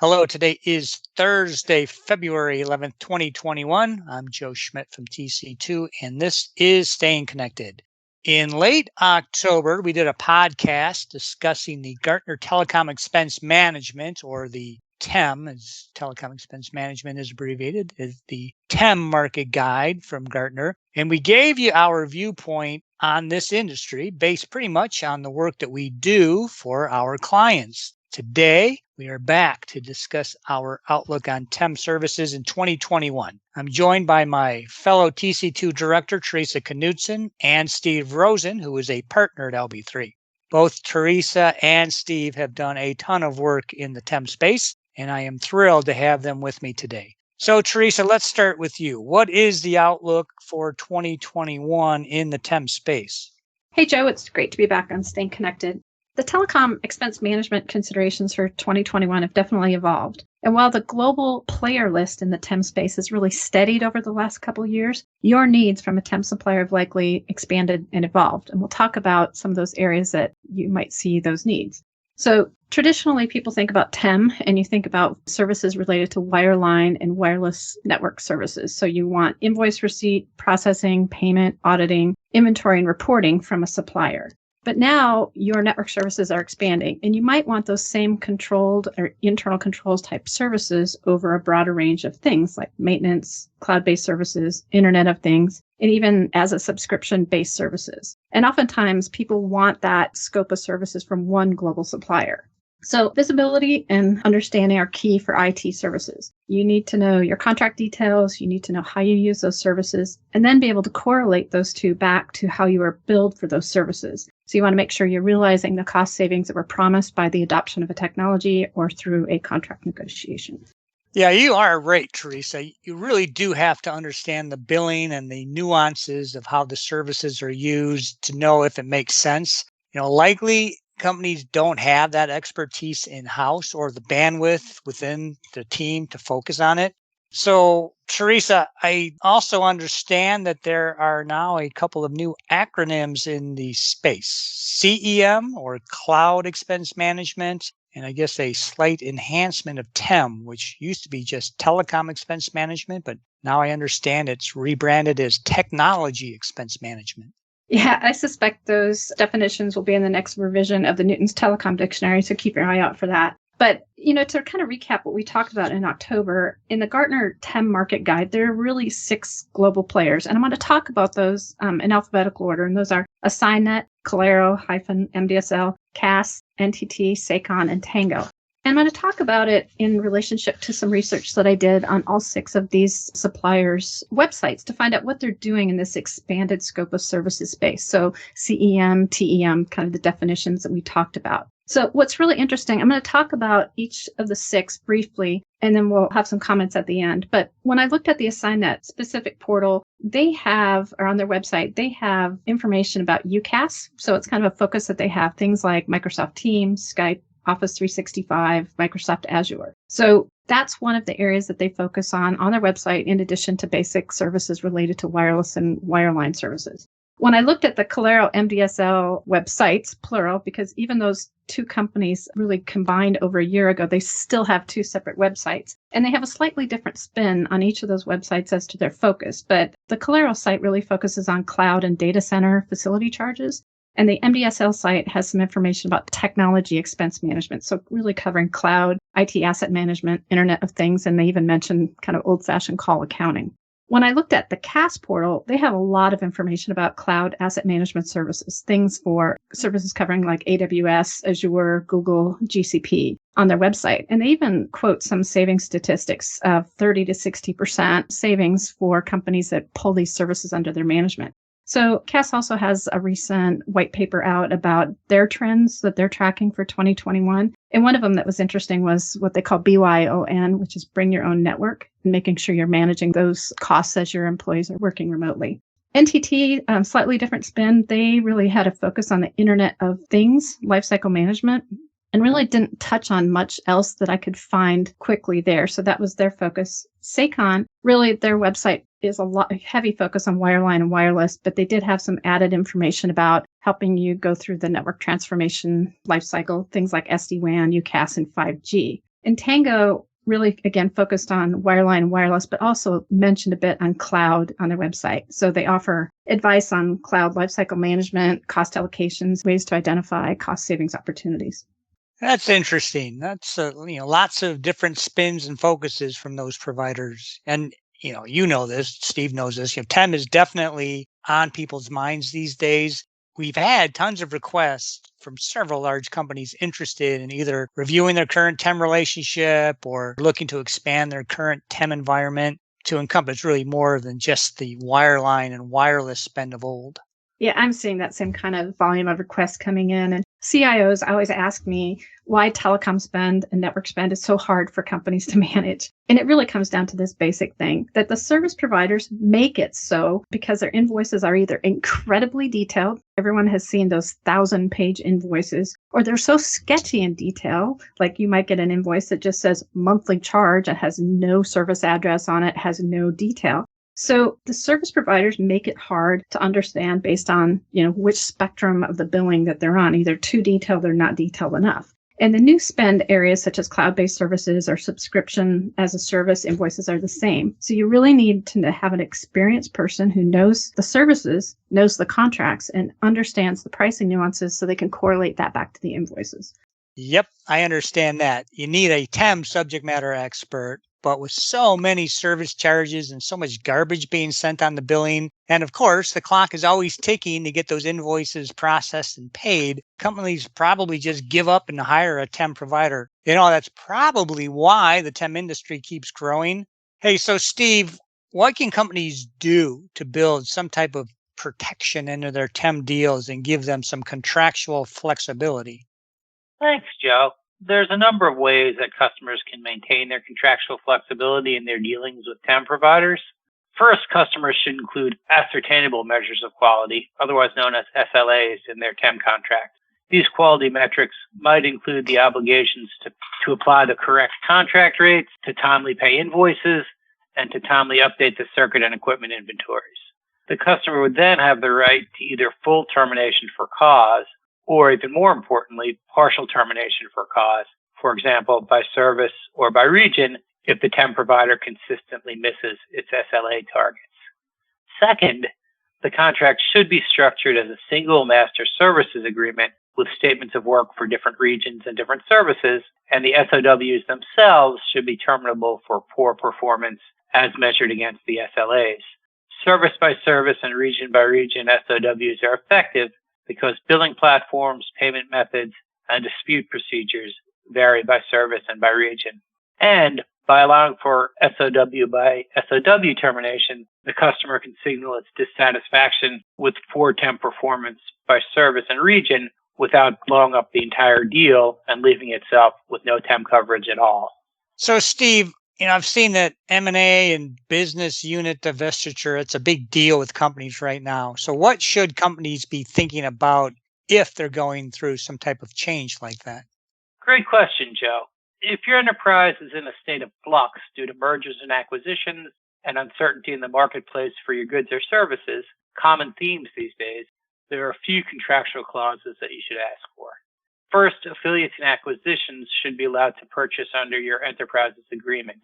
Hello, today is Thursday, February 11th, 2021. I'm Joe Schmidt from TC2, and this is Staying Connected. In late October, we did a podcast discussing the Gartner Telecom Expense Management, or the TEM, as Telecom Expense Management is abbreviated, is the TEM market guide from Gartner. And we gave you our viewpoint on this industry based pretty much on the work that we do for our clients. Today, we are back to discuss our outlook on TEM services in 2021. I'm joined by my fellow TC2 director, Theresa Knutson, and Steve Rosen, who is a partner at LB3. Both Theresa and Steve have done a ton of work in the TEM space, and I am thrilled to have them with me today. So, Theresa, let's start with you. What is the outlook for 2021 in the TEM space? Hey, Joe, it's great to be back on Staying Connected. The telecom expense management considerations for 2021 have definitely evolved. And while the global player list in the TEM space has really steadied over the last couple of years, your needs from a TEM supplier have likely expanded and evolved. And we'll talk about some of those areas that you might see those needs. So traditionally, people think about TEM and you think about services related to wireline and wireless network services. So you want invoice receipt, processing, payment, auditing, inventory, and reporting from a supplier. But now your network services are expanding, and you might want those same controlled or internal controls type services over a broader range of things like maintenance, cloud-based services, Internet of Things, and even as a subscription-based services. And oftentimes people want that scope of services from one global supplier. So visibility and understanding are key for IT services. You need to know your contract details, you need to know how you use those services, and then be able to correlate those two back to how you are billed for those services. So you want to make sure you're realizing the cost savings that were promised by the adoption of a technology or through a contract negotiation. Yeah, you are right, Theresa. You really do have to understand the billing and the nuances of how the services are used to know if it makes sense. Likely companies don't have that expertise in-house or the bandwidth within the team to focus on it. So, Theresa, I also understand that there are now a couple of new acronyms in the space. CEM, or Cloud Expense Management, and I guess a slight enhancement of TEM, which used to be just Telecom Expense Management, but now I understand it's rebranded as Technology Expense Management. Yeah, I suspect those definitions will be in the next revision of the Newton's Telecom Dictionary, so keep your eye out for that. But, to kind of recap what we talked about in October, in the Gartner TEM Market Guide, there are really 6 global players. And I'm going to talk about those in alphabetical order. And those are AssignNet, Claro-MDSL, CAS, NTT, SACON, and Tango. And I'm going to talk about it in relationship to some research that I did on all 6 of these suppliers' websites to find out what they're doing in this expanded scope of services space. So CEM, TEM, kind of the definitions that we talked about. So what's really interesting, I'm going to talk about each of the 6 briefly, and then we'll have some comments at the end. But when I looked at the AssignNet specific portal, they have, or on their website, they have information about UCaaS. So it's kind of a focus that they have, things like Microsoft Teams, Skype, Office 365, Microsoft Azure. So that's one of the areas that they focus on their website, in addition to basic services related to wireless and wireline services. When I looked at the Claro MDSL websites, plural, because even those 2 companies really combined over a year ago, they still have 2 separate websites. And they have a slightly different spin on each of those websites as to their focus. But the Claro site really focuses on cloud and data center facility charges. And the MDSL site has some information about technology expense management. So really covering cloud, IT asset management, Internet of Things, and they even mention kind of old-fashioned call accounting. When I looked at the CAS portal, they have a lot of information about cloud asset management services, things for services covering like AWS, Azure, Google, GCP on their website. And they even quote some savings statistics of 30 to 60% savings for companies that pull these services under their management. So CAS also has a recent white paper out about their trends that they're tracking for 2021. And one of them that was interesting was what they call BYON, which is bring your own network, and making sure you're managing those costs as your employees are working remotely. NTT, slightly different spin. They really had a focus on the Internet of Things, lifecycle management, and really didn't touch on much else that I could find quickly there. So that was their focus. SACON, really their website is a lot heavy focus on wireline and wireless, but they did have some added information about helping you go through the network transformation lifecycle, things like SD-WAN, UCaaS, and 5G. And Tango really, again, focused on wireline and wireless, but also mentioned a bit on cloud on their website. So they offer advice on cloud lifecycle management, cost allocations, ways to identify cost savings opportunities. That's interesting. That's lots of different spins and focuses from those providers. And you know this, Steve knows this. TEM is definitely on people's minds these days. We've had tons of requests from several large companies interested in either reviewing their current TEM relationship or looking to expand their current TEM environment to encompass really more than just the wireline and wireless spend of old. Yeah, I'm seeing that same kind of volume of requests coming in. And CIOs always ask me why telecom spend and network spend is so hard for companies to manage. And it really comes down to this basic thing that the service providers make it so because their invoices are either incredibly detailed. Everyone has seen those 1,000-page invoices, or they're so sketchy in detail. Like you might get an invoice that just says monthly charge. It has no service address on it, has no detail. So the service providers make it hard to understand based on, which spectrum of the billing that they're on, either too detailed or not detailed enough. And the new spend areas such as cloud-based services or subscription as a service invoices are the same. So you really need to have an experienced person who knows the services, knows the contracts, and understands the pricing nuances so they can correlate that back to the invoices. Yep, I understand that. You need a TEM subject matter expert. But with so many service charges and so much garbage being sent on the billing, and of course, the clock is always ticking to get those invoices processed and paid, companies probably just give up and hire a TEM provider. That's probably why the TEM industry keeps growing. Hey, so Steve, what can companies do to build some type of protection into their TEM deals and give them some contractual flexibility? Thanks, Joe. There's a number of ways that customers can maintain their contractual flexibility in their dealings with TEM providers. First, customers should include ascertainable measures of quality, otherwise known as SLAs, in their TEM contract. These quality metrics might include the obligations to apply the correct contract rates, to timely pay invoices, and to timely update the circuit and equipment inventories. The customer would then have the right to either full termination for cause, or even more importantly, partial termination for cause, for example, by service or by region, if the TEM provider consistently misses its SLA targets. Second, the contract should be structured as a single master services agreement with statements of work for different regions and different services, and the SOWs themselves should be terminable for poor performance as measured against the SLAs. Service by service and region by region SOWs are effective because billing platforms, payment methods, and dispute procedures vary by service and by region. And by allowing for SOW by SOW termination, the customer can signal its dissatisfaction with poor TEM performance by service and region without blowing up the entire deal and leaving itself with no TEM coverage at all. So, Steve, I've seen that M&A and business unit divestiture, it's a big deal with companies right now. So what should companies be thinking about if they're going through some type of change like that? Great question, Joe. If your enterprise is in a state of flux due to mergers and acquisitions and uncertainty in the marketplace for your goods or services, common themes these days, there are a few contractual clauses that you should ask for. First, affiliates and acquisitions should be allowed to purchase under your enterprise's agreement.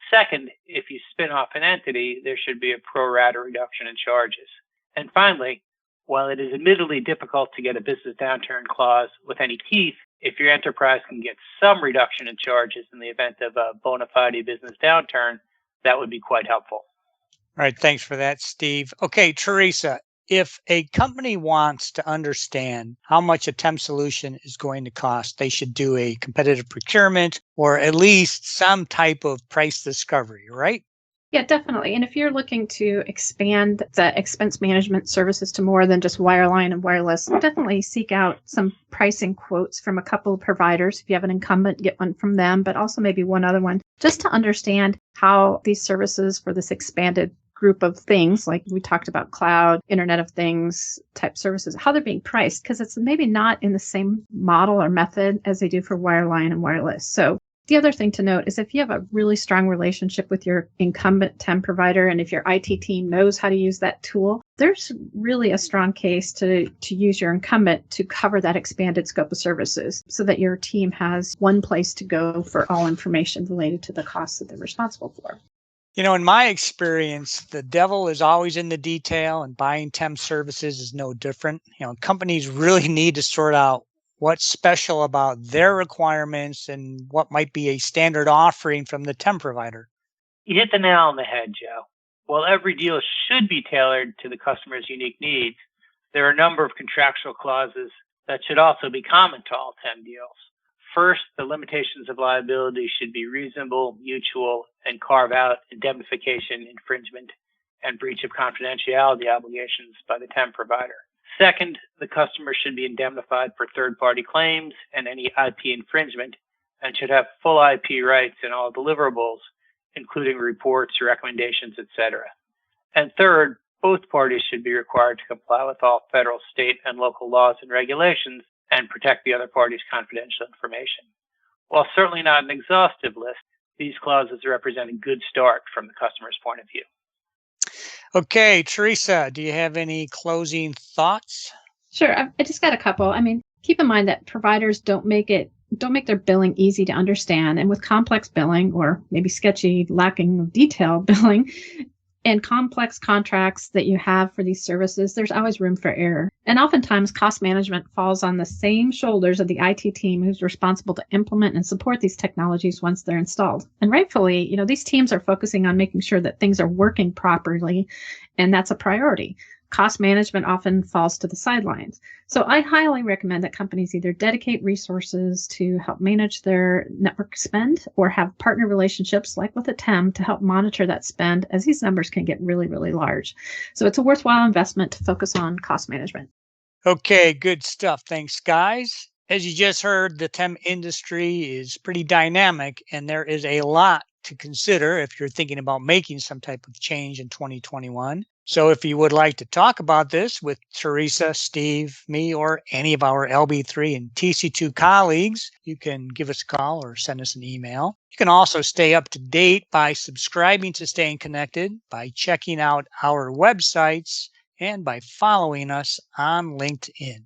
Second, if you spin off an entity, there should be a pro rata reduction in charges. And finally, while it is admittedly difficult to get a business downturn clause with any teeth, if your enterprise can get some reduction in charges in the event of a bona fide business downturn, that would be quite helpful. All right, thanks for that, Steve. Okay, Theresa, if a company wants to understand how much a TEM solution is going to cost, they should do a competitive procurement or at least some type of price discovery, right? Yeah, definitely. And if you're looking to expand the expense management services to more than just wireline and wireless, definitely seek out some pricing quotes from a couple of providers. If you have an incumbent, get one from them, but also maybe one other one, just to understand how these services for this expanded group of things, like we talked about cloud, Internet of Things type services, how they're being priced, because it's maybe not in the same model or method as they do for wireline and wireless. So The other thing to note is if you have a really strong relationship with your incumbent TEM provider, and if your IT team knows how to use that tool, there's really a strong case to use your incumbent to cover that expanded scope of services so that your team has one place to go for all information related to the costs that they're responsible for. In my experience, the devil is always in the detail, and buying TEM services is no different. Companies really need to sort out what's special about their requirements and what might be a standard offering from the TEM provider. You hit the nail on the head, Joe. While every deal should be tailored to the customer's unique needs, there are a number of contractual clauses that should also be common to all TEM deals. First, the limitations of liability should be reasonable, mutual, and carve out indemnification, infringement, and breach of confidentiality obligations by the TEM provider. Second, the customer should be indemnified for third-party claims and any IP infringement, and should have full IP rights in all deliverables, including reports, recommendations, etc. And third, both parties should be required to comply with all federal, state, and local laws and regulations and protect the other party's confidential information. While certainly not an exhaustive list, these clauses represent a good start from the customer's point of view. Okay, Theresa, do you have any closing thoughts? Sure. I just got a couple. Keep in mind that providers don't make their billing easy to understand. And with complex billing, or maybe sketchy, lacking of detail billing, and complex contracts that you have for these services, there's always room for error. And oftentimes, cost management falls on the same shoulders of the IT team who's responsible to implement and support these technologies once they're installed. And rightfully, these teams are focusing on making sure that things are working properly, and that's a priority. Cost management often falls to the sidelines. So I highly recommend that companies either dedicate resources to help manage their network spend or have partner relationships like with a TEM to help monitor that spend, as these numbers can get really, really large. So it's a worthwhile investment to focus on cost management. Okay, good stuff. Thanks, guys. As you just heard, the TEM industry is pretty dynamic, and there is a lot to consider if you're thinking about making some type of change in 2021. So if you would like to talk about this with Theresa, Steve, me, or any of our LB3 and TC2 colleagues, you can give us a call or send us an email. You can also stay up to date by subscribing to Staying Connected, by checking out our websites, and by following us on LinkedIn.